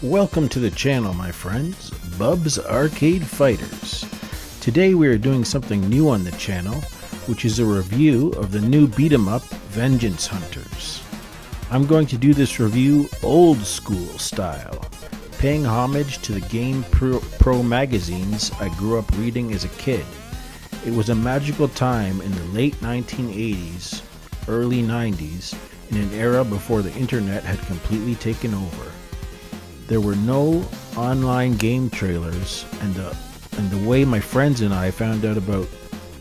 Welcome to the channel, my friends, Bub's Arcade Fighters. Today we are doing something new on the channel, which is a review of the new beat-em-up Vengeance Hunters. I'm going to do this review old school style, paying homage to the Game Pro magazines I grew up reading as a kid. It was a magical time in the late 1980s, early 90s, in an era before the internet had completely taken over. There were no online game trailers, and the way my friends and I found out about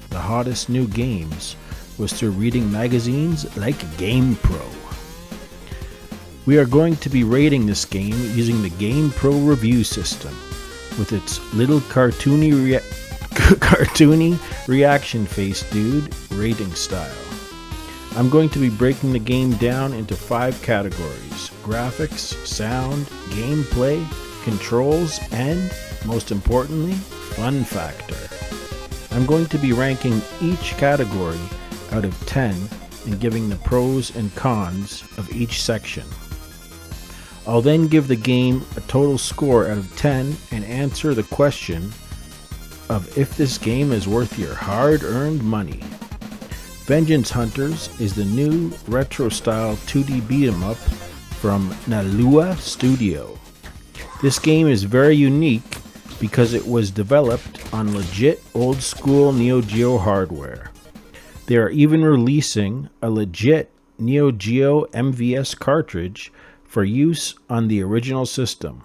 the hottest new games was through reading magazines like Game Pro. We are going to be rating this game using the Game Pro review system, with its little cartoony reaction face dude rating style. I'm going to be breaking the game down into 5 categories: graphics, sound, gameplay, controls, and, most importantly, fun factor. I'm going to be ranking each category out of 10 and giving the pros and cons of each section. I'll then give the game a total score out of 10 and answer the question of if this game is worth your hard-earned money. Vengeance Hunters is the new retro-style 2D beat-em-up from Nalua Studio. This game is very unique because it was developed on legit old-school Neo Geo hardware. They are even releasing a legit Neo Geo MVS cartridge for use on the original system,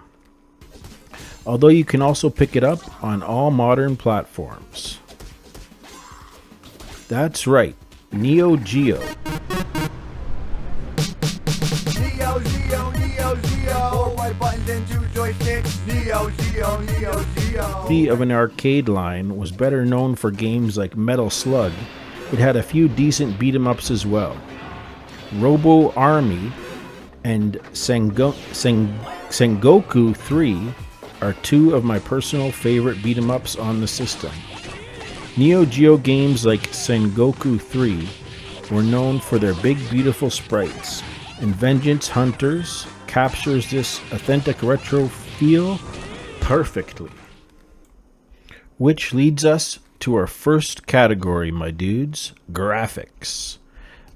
although you can also pick it up on all modern platforms. That's right, Neo Geo. Neo Geo, Neo Geo, white buttons and 2 joysticks. Neo Geo, Neo Geo. Of an arcade line was better known for games like Metal Slug. It had a few decent beat-em-ups as well. Robo Army and Sengoku 3 are 2 of my personal favorite beat-em-ups on the system. Neo Geo games like Sengoku 3 were known for their big, beautiful sprites, and Vengeance Hunters captures this authentic retro feel perfectly. Which leads us to our first category, my dudes: graphics.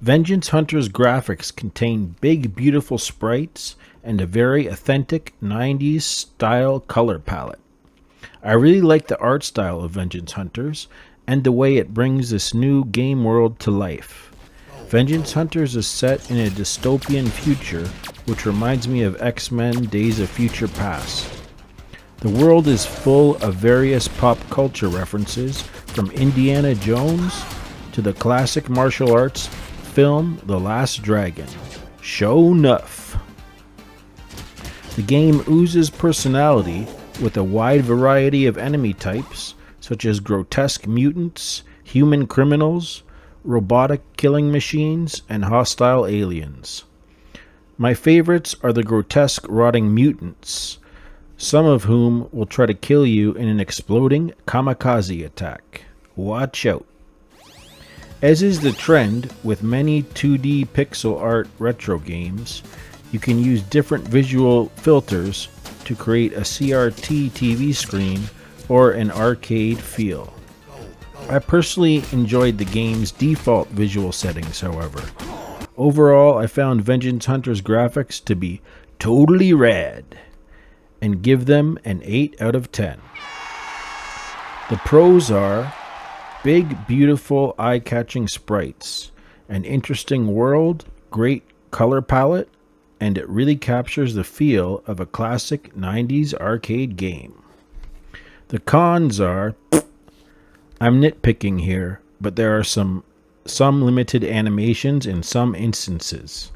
Vengeance Hunters graphics contain big, beautiful sprites and a very authentic 90s style color palette. I really like the art style of Vengeance Hunters and the way it brings this new game world to life. Vengeance Hunters is set in a dystopian future, which reminds me of X-Men Days of Future Past. The world is full of various pop culture references, from Indiana Jones to the classic martial arts film The Last Dragon. Show enough. The game oozes personality with a wide variety of enemy types, such as grotesque mutants, human criminals, robotic killing machines, and hostile aliens. My favorites are the grotesque rotting mutants, some of whom will try to kill you in an exploding kamikaze attack. Watch out. As is the trend with many 2D pixel art retro games, you can use different visual filters to create a CRT TV screen or an arcade feel. I personally enjoyed the game's default visual settings, however. Overall, I found Vengeance Hunters graphics to be totally rad and give them an 8 out of 10. The pros are big, beautiful, eye-catching sprites, an interesting world, great color palette, and it really captures the feel of a classic 90s arcade game. The cons are, I'm nitpicking here, but there are some limited animations in some instances.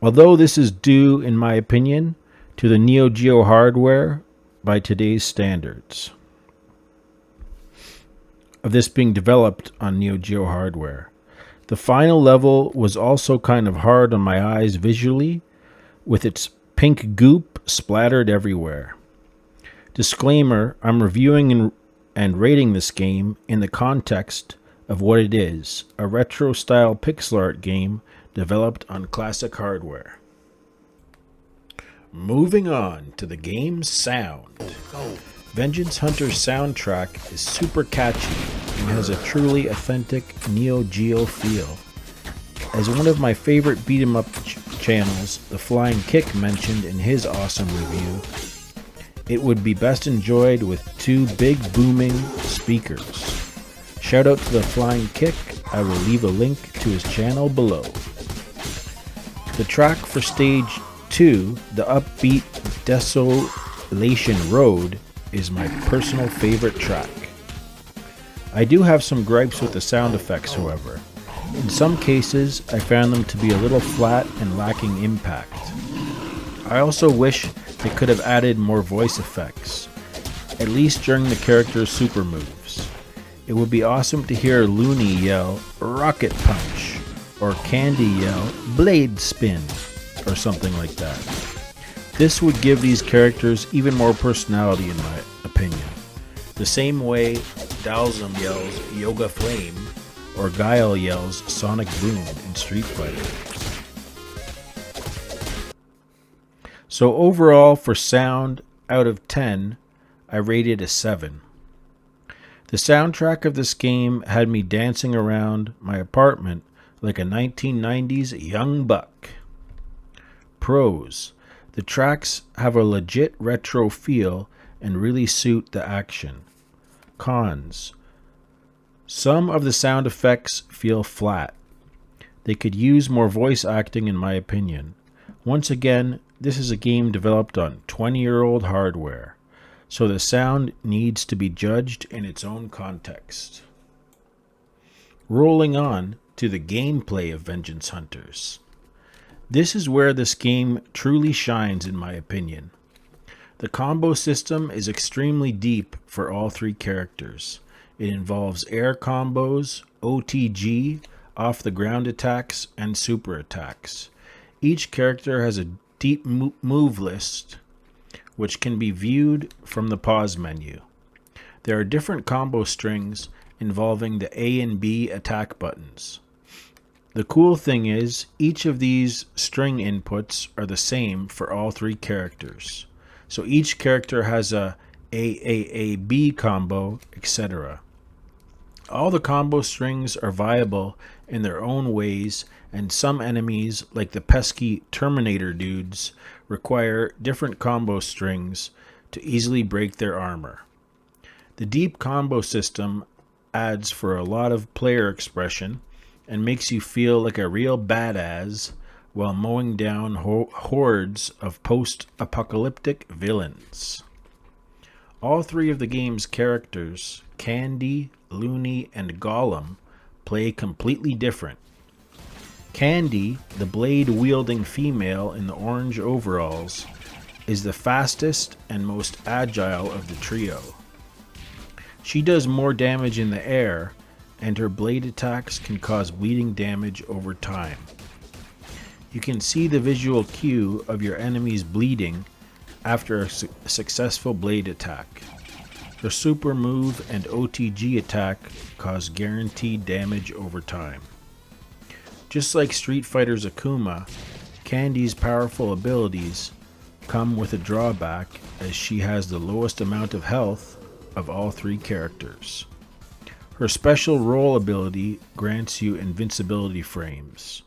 Although this is due, in my opinion, to the Neo Geo hardware by today's standards, of this being developed on Neo Geo hardware. The final level was also kind of hard on my eyes visually, with its pink goop splattered everywhere. Disclaimer, I'm reviewing and rating this game in the context of what it is, a retro-style pixel art game developed on classic hardware. Moving on to the game's sound. Vengeance Hunter's soundtrack is super catchy and has a truly authentic Neo Geo feel. As one of my favorite beat-em-up channels, The Flying Kick, mentioned in his awesome review, it would be best enjoyed with two big booming speakers. Shout out to The Flying Kick, I will leave a link to his channel below. The track for Stage 2, the upbeat Desolation Road, is my personal favorite track. I do have some gripes with the sound effects, however. In some cases, I found them to be a little flat and lacking impact. I also wish they could have added more voice effects, at least during the character's super moves. It would be awesome to hear Looney yell, "Rocket Punch," or Candy yell, "Blade Spin," or something like that. This would give these characters even more personality, in my opinion. The same way Dalsum yells Yoga Flame, or Guile yells Sonic Boom in Street Fighter. So overall, for sound, out of 10, I rated a 7. The soundtrack of this game had me dancing around my apartment like a 1990s young buck. Pros: the tracks have a legit retro feel and really suit the action. Cons: some of the sound effects feel flat. They could use more voice acting, in my opinion. Once again, this is a game developed on 20-year-old hardware, so the sound needs to be judged in its own context. Rolling on to the gameplay of Vengeance Hunters. This is where this game truly shines, in my opinion. The combo system is extremely deep for all three characters. It involves air combos, OTG, off-the-ground attacks, and super attacks. Each character has a deep move list, which can be viewed from the pause menu. There are different combo strings involving the A and B attack buttons. The cool thing is, each of these string inputs are the same for all three characters. So each character has a AAAB combo, etc. All the combo strings are viable in their own ways, and some enemies, like the pesky Terminator dudes, require different combo strings to easily break their armor. The deep combo system adds for a lot of player expression and makes you feel like a real badass while mowing down hordes of post-apocalyptic villains. All three of the game's characters, Candy, Looney, and Gollum, play completely different. Candy, the blade-wielding female in the orange overalls, is the fastest and most agile of the trio. She does more damage in the air, and her blade attacks can cause bleeding damage over time. You can see the visual cue of your enemies bleeding after a successful blade attack. Her super move and OTG attack cause guaranteed damage over time. Just like Street Fighter's Akuma, Candy's powerful abilities come with a drawback, as she has the lowest amount of health of all three characters. Her special roll ability grants you invincibility frames.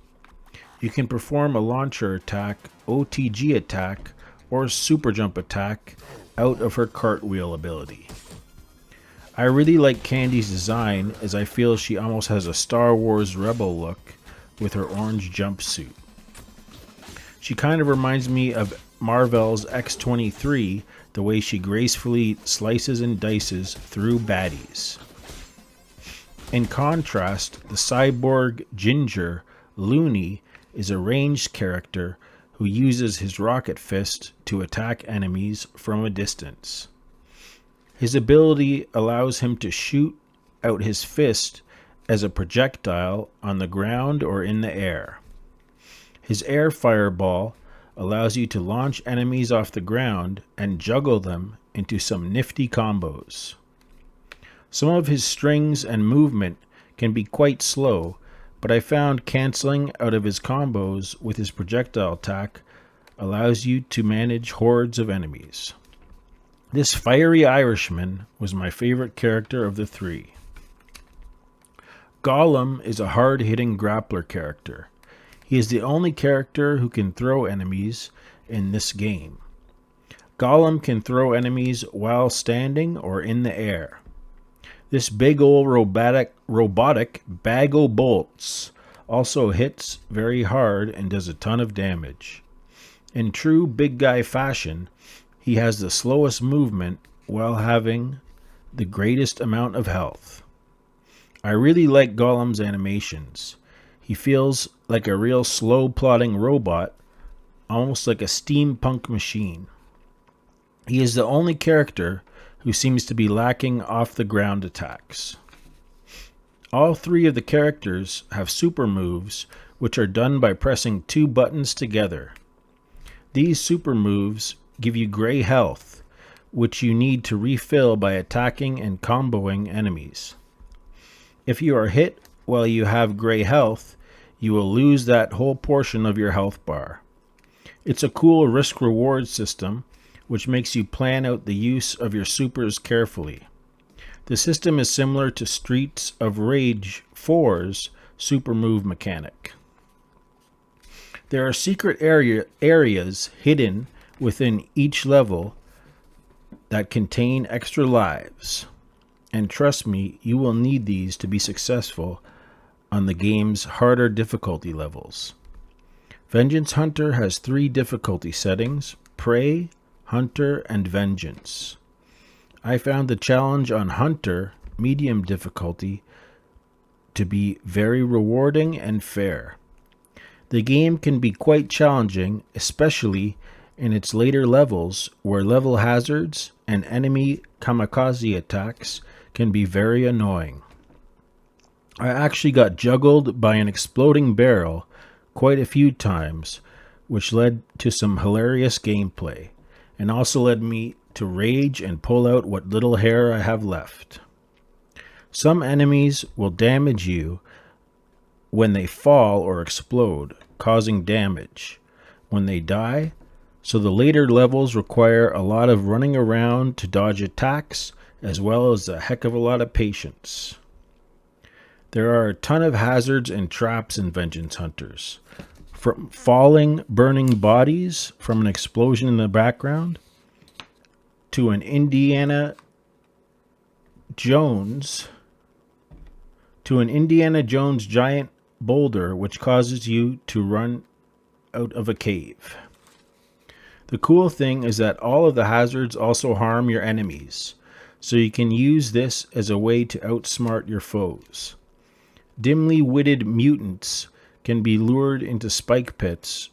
You can perform a launcher attack, OTG attack, or super jump attack out of her cartwheel ability. I really like Candy's design, as I feel she almost has a Star Wars Rebel look with her orange jumpsuit. She kind of reminds me of Marvel's X-23, the way she gracefully slices and dices through baddies. In contrast, the cyborg Ginger, Looney, is a ranged character who uses his rocket fist to attack enemies from a distance. His ability allows him to shoot out his fist as a projectile on the ground or in the air. His air fireball allows you to launch enemies off the ground and juggle them into some nifty combos. Some of his strings and movement can be quite slow, but I found canceling out of his combos with his projectile attack allows you to manage hordes of enemies. This fiery Irishman was my favorite character of the three. Gollum is a hard-hitting grappler character. He is the only character who can throw enemies in this game. Gollum can throw enemies while standing or in the air. This big ol' robotic bag o' bolts also hits very hard and does a ton of damage. In true big guy fashion, he has the slowest movement while having the greatest amount of health. I really like Gollum's animations. He feels like a real slow plodding robot, almost like a steampunk machine. He is the only character who seems to be lacking off the ground attacks. All three of the characters have super moves, which are done by pressing two buttons together. These super moves give you gray health, which you need to refill by attacking and comboing enemies. If you are hit while you have gray health, you will lose that whole portion of your health bar. It's a cool risk-reward system, which makes you plan out the use of your supers carefully. The system is similar to Streets of Rage 4's super move mechanic. There are secret areas hidden within each level that contain extra lives. And trust me, you will need these to be successful on the game's harder difficulty levels. Vengeance Hunter has 3 difficulty settings: Prey, Hunter, and Vengeance. I found the challenge on Hunter, medium difficulty, to be very rewarding and fair. The game can be quite challenging, especially in its later levels where level hazards and enemy kamikaze attacks can be very annoying. I actually got juggled by an exploding barrel quite a few times, which led to some hilarious gameplay, and also led me to rage and pull out what little hair I have left. Some enemies will damage you when they fall or explode, causing damage when they die, so the later levels require a lot of running around to dodge attacks, as well as a heck of a lot of patience. There are a ton of hazards and traps in Vengeance Hunters, from falling, burning bodies from an explosion in the background, to an Indiana Jones giant boulder which causes you to run out of a cave. The cool thing is that all of the hazards also harm your enemies, so you can use this as a way to outsmart your foes. Dimly witted mutants can be lured into spike pits,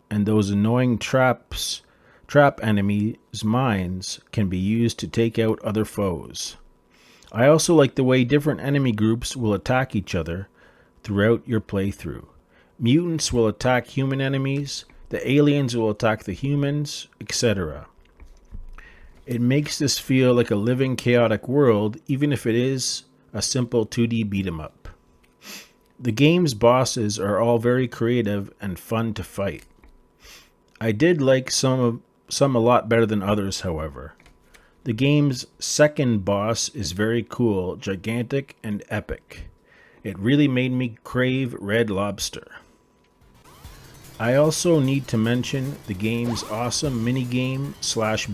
and those annoying trap enemies' mines can be used to take out other foes. I also like the way different enemy groups will attack each other throughout your playthrough. Mutants will attack human enemies, the aliens will attack the humans, etc. It makes this feel like a living chaotic world, even if it is a simple 2D beat-em-up. The game's bosses are all very creative and fun to fight. I did like some a lot better than others, however. The game's second boss is very cool, gigantic, and epic. It really made me crave Red Lobster. I also need to mention the game's awesome minigame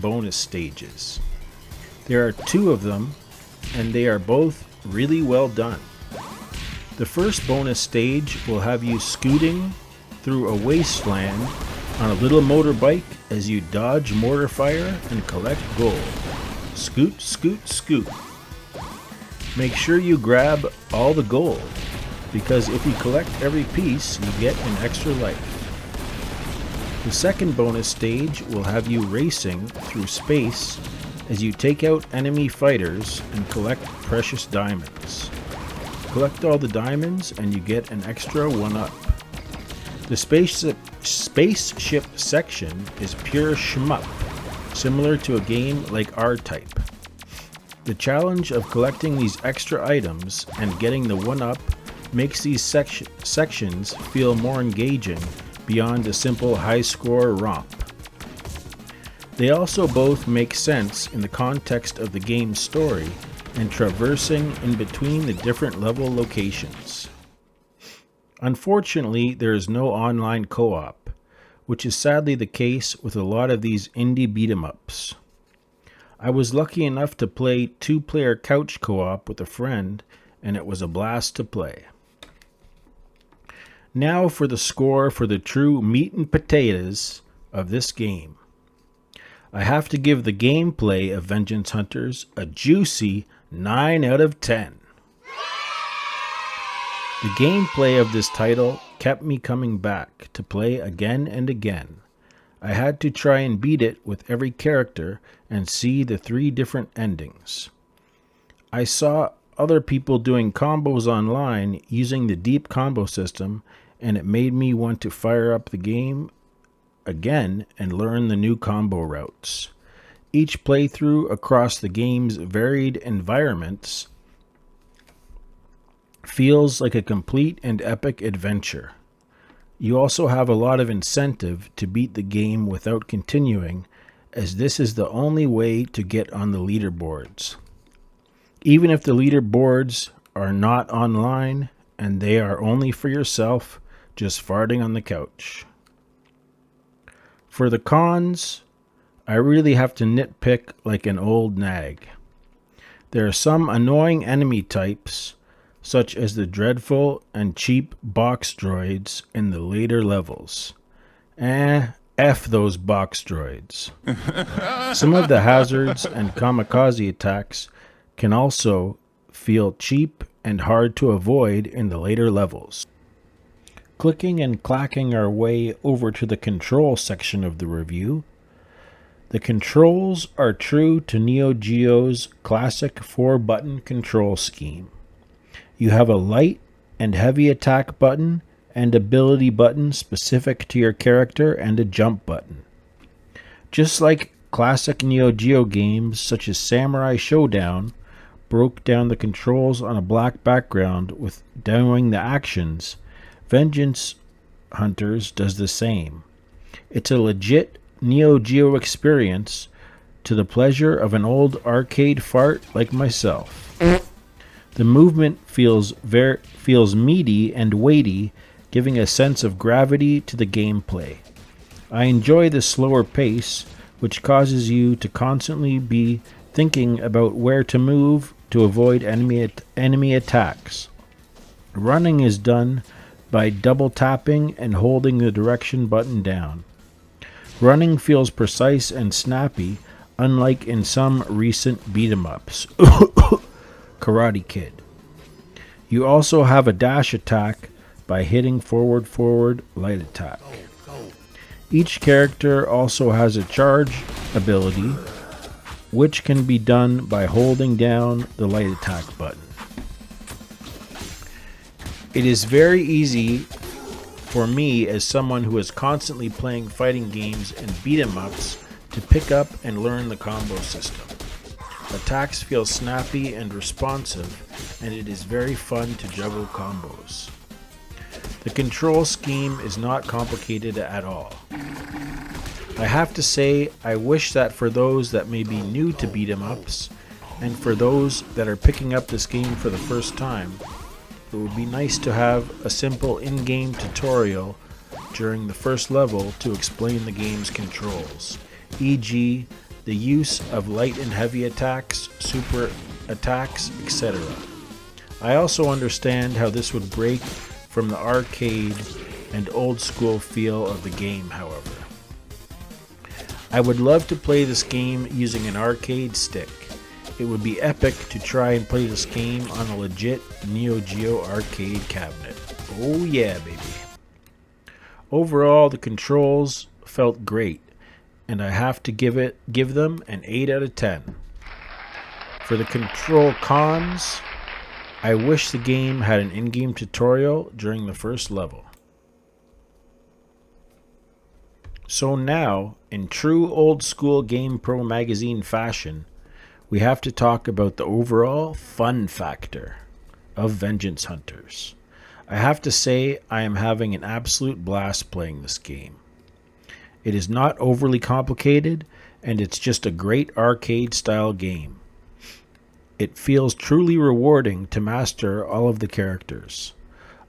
/ bonus stages. There are 2 of them, and they are both really well done. The first bonus stage will have you scooting through a wasteland on a little motorbike as you dodge mortar fire and collect gold. Scoot, scoot, scoot. Make sure you grab all the gold, because if you collect every piece, you get an extra life. The second bonus stage will have you racing through space as you take out enemy fighters and collect precious diamonds. Collect all the diamonds and you get an extra 1-up. The spaceship section is pure shmup, similar to a game like R-Type. The challenge of collecting these extra items and getting the 1-up makes these sections feel more engaging beyond a simple high-score romp. They also both make sense in the context of the game's story and traversing in between the different level locations. Unfortunately, there is no online co-op, which is sadly the case with a lot of these indie beat-em-ups. I was lucky enough to play 2-player couch co-op with a friend, and it was a blast to play. Now for the score for the true meat and potatoes of this game. I have to give the gameplay of Vengeance Hunters a juicy 9 out of 10. The gameplay of this title kept me coming back to play again and again. I had to try and beat it with every character and see the 3 different endings. I saw other people doing combos online using the deep combo system, and it made me want to fire up the game again and learn the new combo routes. Each playthrough across the game's varied environments feels like a complete and epic adventure. You also have a lot of incentive to beat the game without continuing, as this is the only way to get on the leaderboards. Even if the leaderboards are not online and they are only for yourself, just farting on the couch. For the cons, I really have to nitpick like an old nag. There are some annoying enemy types, such as the dreadful and cheap box droids in the later levels. F those box droids. Some of the hazards and kamikaze attacks can also feel cheap and hard to avoid in the later levels. Clicking and clacking our way over to the control section of the review. The controls are true to Neo Geo's classic 4-button control scheme. You have a light and heavy attack button and ability button specific to your character and a jump button. Just like classic Neo Geo games such as Samurai Showdown broke down the controls on a black background with demoing the actions, Vengeance Hunters does the same. It's a legit Neo Geo experience to the pleasure of an old arcade fart like myself. The movement feels meaty and weighty, giving a sense of gravity to the gameplay. I enjoy the slower pace, which causes you to constantly be thinking about where to move to avoid enemy attacks. Running is done by double tapping and holding the direction button down. Running feels precise and snappy, unlike in some recent beat-em-ups. Karate Kid. You also have a dash attack by hitting forward light attack. Each character also has a charge ability, which can be done by holding down the light attack button. It is very easy for me, as someone who is constantly playing fighting games and beat-em-ups, to pick up and learn the combo system. Attacks feel snappy and responsive, and it is very fun to juggle combos. The control scheme is not complicated at all. I have to say, I wish that for those that may be new to beat-em-ups, and for those that are picking up this game for the first time, it would be nice to have a simple in-game tutorial during the first level to explain the game's controls, e.g. the use of light and heavy attacks, super attacks, etc. I also understand how this would break from the arcade and old school feel of the game, however. I would love to play this game using an arcade stick. It would be epic to try and play this game on a legit Neo Geo arcade cabinet. Oh yeah, baby. Overall, the controls felt great, and I have to give them an 8 out of 10. For the control cons, I wish the game had an in-game tutorial during the first level. So now, in true old school GamePro magazine fashion, we have to talk about the overall fun factor of Vengeance Hunters. I have to say I am having an absolute blast playing this game. It is not overly complicated, and it's just a great arcade-style game. It feels truly rewarding to master all of the characters.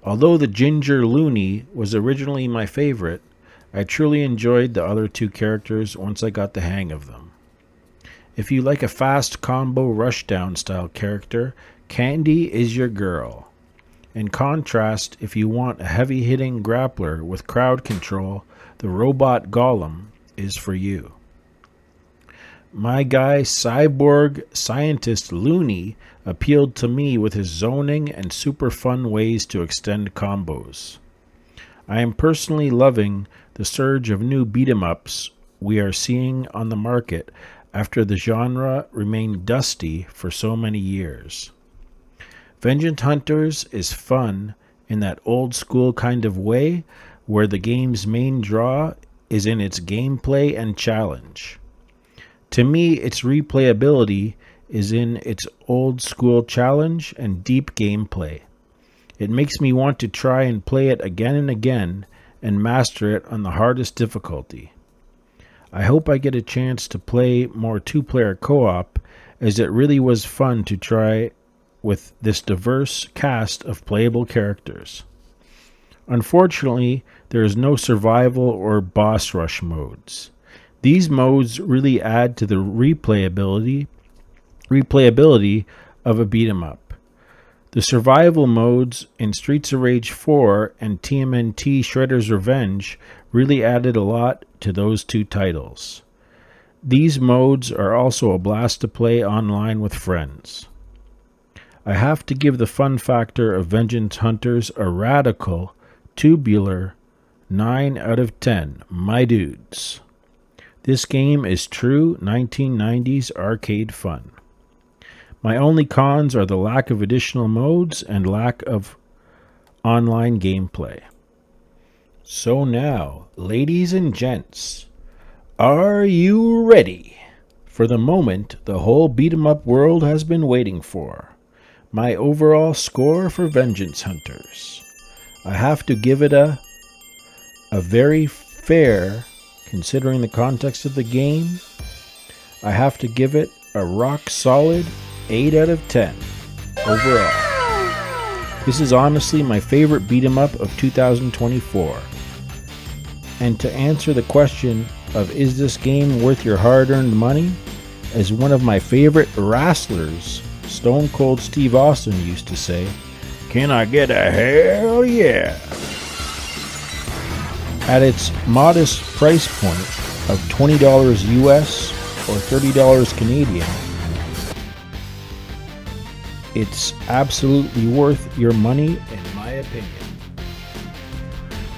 Although the Ginger Looney was originally my favorite, I truly enjoyed the other two characters once I got the hang of them. If you like a fast combo rushdown style character, Candy is your girl. In contrast, if you want a heavy-hitting grappler with crowd control, the Robot Golem is for you. My guy Cyborg Scientist Looney appealed to me with his zoning and super fun ways to extend combos. I am personally loving the surge of new beat-em-ups we are seeing on the market after the genre remained dusty for so many years. Vengeance Hunters is fun in that old school kind of way where the game's main draw is in its gameplay and challenge. To me, its replayability is in its old school challenge and deep gameplay. It makes me want to try and play it again and again and master it on the hardest difficulty. I hope I get a chance to play more two-player co-op, as it really was fun to try with this diverse cast of playable characters. Unfortunately, there is no survival or boss rush modes. These modes really add to the replayability of a beat-em-up. The survival modes in Streets of Rage 4 and TMNT Shredder's Revenge really added a lot to those two titles. These modes are also a blast to play online with friends. I have to give the fun factor of Vengeance Hunters a radical, tubular 9 out of 10, my dudes. This game is true 1990s arcade fun. My only cons are the lack of additional modes and lack of online gameplay. So now, ladies and gents, are you ready for the moment the whole beat-em-up world has been waiting for? My overall score for Vengeance Hunters. I have to give it a very fair, considering the context of the game, I have to give it a rock solid 8 out of 10 overall. This is honestly my favorite beat-em-up of 2024. And to answer the question of is this game worth your hard-earned money, as one of my favorite wrestlers, Stone Cold Steve Austin, used to say, can I get a hell yeah? At its modest price point of $20 US or $30 Canadian, it's absolutely worth your money in my opinion.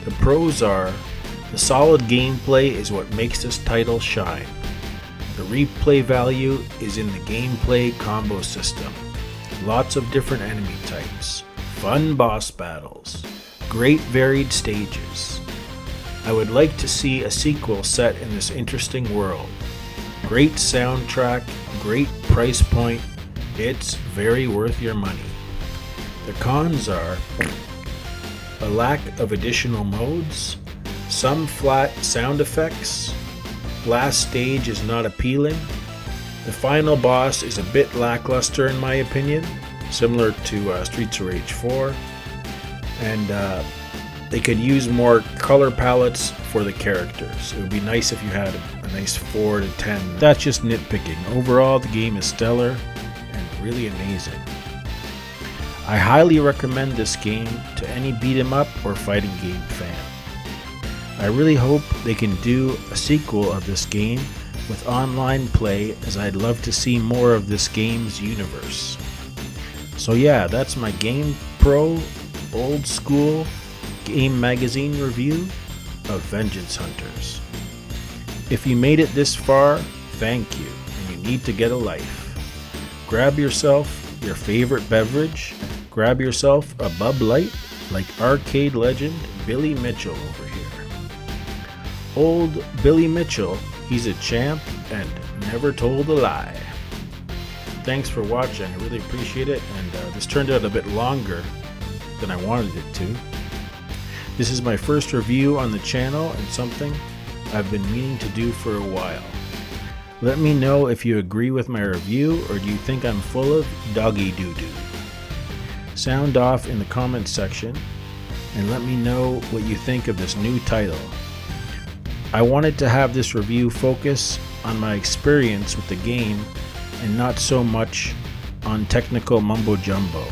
The pros are, the solid gameplay is what makes this title shine. The replay value is in the gameplay combo system. Lots of different enemy types, fun boss battles, great varied stages. I would like to see a sequel set in this interesting world. Great soundtrack, great price point, it's very worth your money. The cons are a lack of additional modes, some flat sound effects, last stage is not appealing, the final boss is a bit lackluster in my opinion, similar to Streets of Rage 4, and they could use more color palettes for the characters. It would be nice if you had a nice 4 to 10. That's just nitpicking. Overall, the game is stellar and really amazing. I highly recommend this game to any beat-em-up or fighting game fan. I really hope they can do a sequel of this game with online play, as I'd love to see more of this game's universe. So yeah, that's my GamePro old school game magazine review of Vengeance Hunters. If you made it this far, thank you, and you need to get a life. Grab yourself your favorite beverage, grab yourself a Bud Light like arcade legend Billy Mitchell over here. Old Billy Mitchell, he's a champ and never told a lie. Thanks for watching, I really appreciate it, and this turned out a bit longer than I wanted it to. This is my first review on the channel and something I've been meaning to do for a while. Let me know if you agree with my review or do you think I'm full of doggy doo-doo. Sound off in the comments section and let me know what you think of this new title. I wanted to have this review focus on my experience with the game and not so much on technical mumbo jumbo.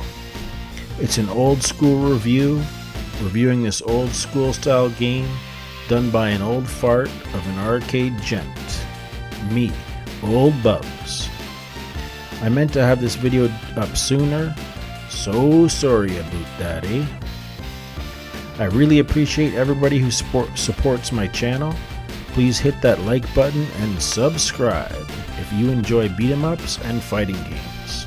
It's an old school review, reviewing this old school style game done by an old fart of an arcade gent. Me, Old Bubs. I meant to have this video up sooner, so sorry about that, eh? I really appreciate everybody who supports my channel. Please hit that like button and subscribe if you enjoy beat 'em ups and fighting games.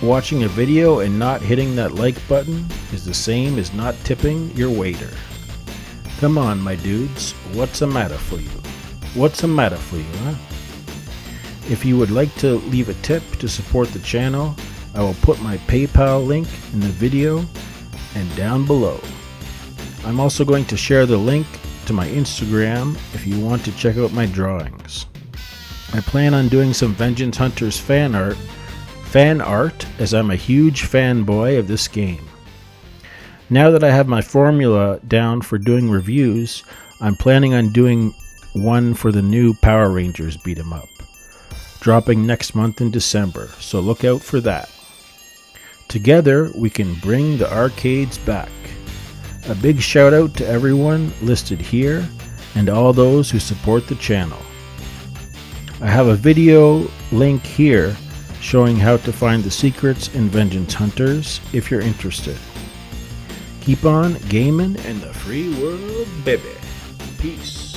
Watching a video and not hitting that like button is the same as not tipping your waiter. Come on, my dudes, what's the matter for you? What's the matter for you, huh? If you would like to leave a tip to support the channel, I will put my PayPal link in the video and down below. I'm also going to share the link to my Instagram if you want to check out my drawings. I plan on doing some Vengeance Hunters fan art as I'm a huge fanboy of this game. Now that I have my formula down for doing reviews, I'm planning on doing one for the new Power Rangers beat 'em up, dropping next month in December, so look out for that. Together we can bring the arcades back. A big shout out to everyone listed here and all those who support the channel. I have a video link here showing how to find the secrets in Vengeance Hunters if you're interested. Keep on gaming in the free world, baby. Peace.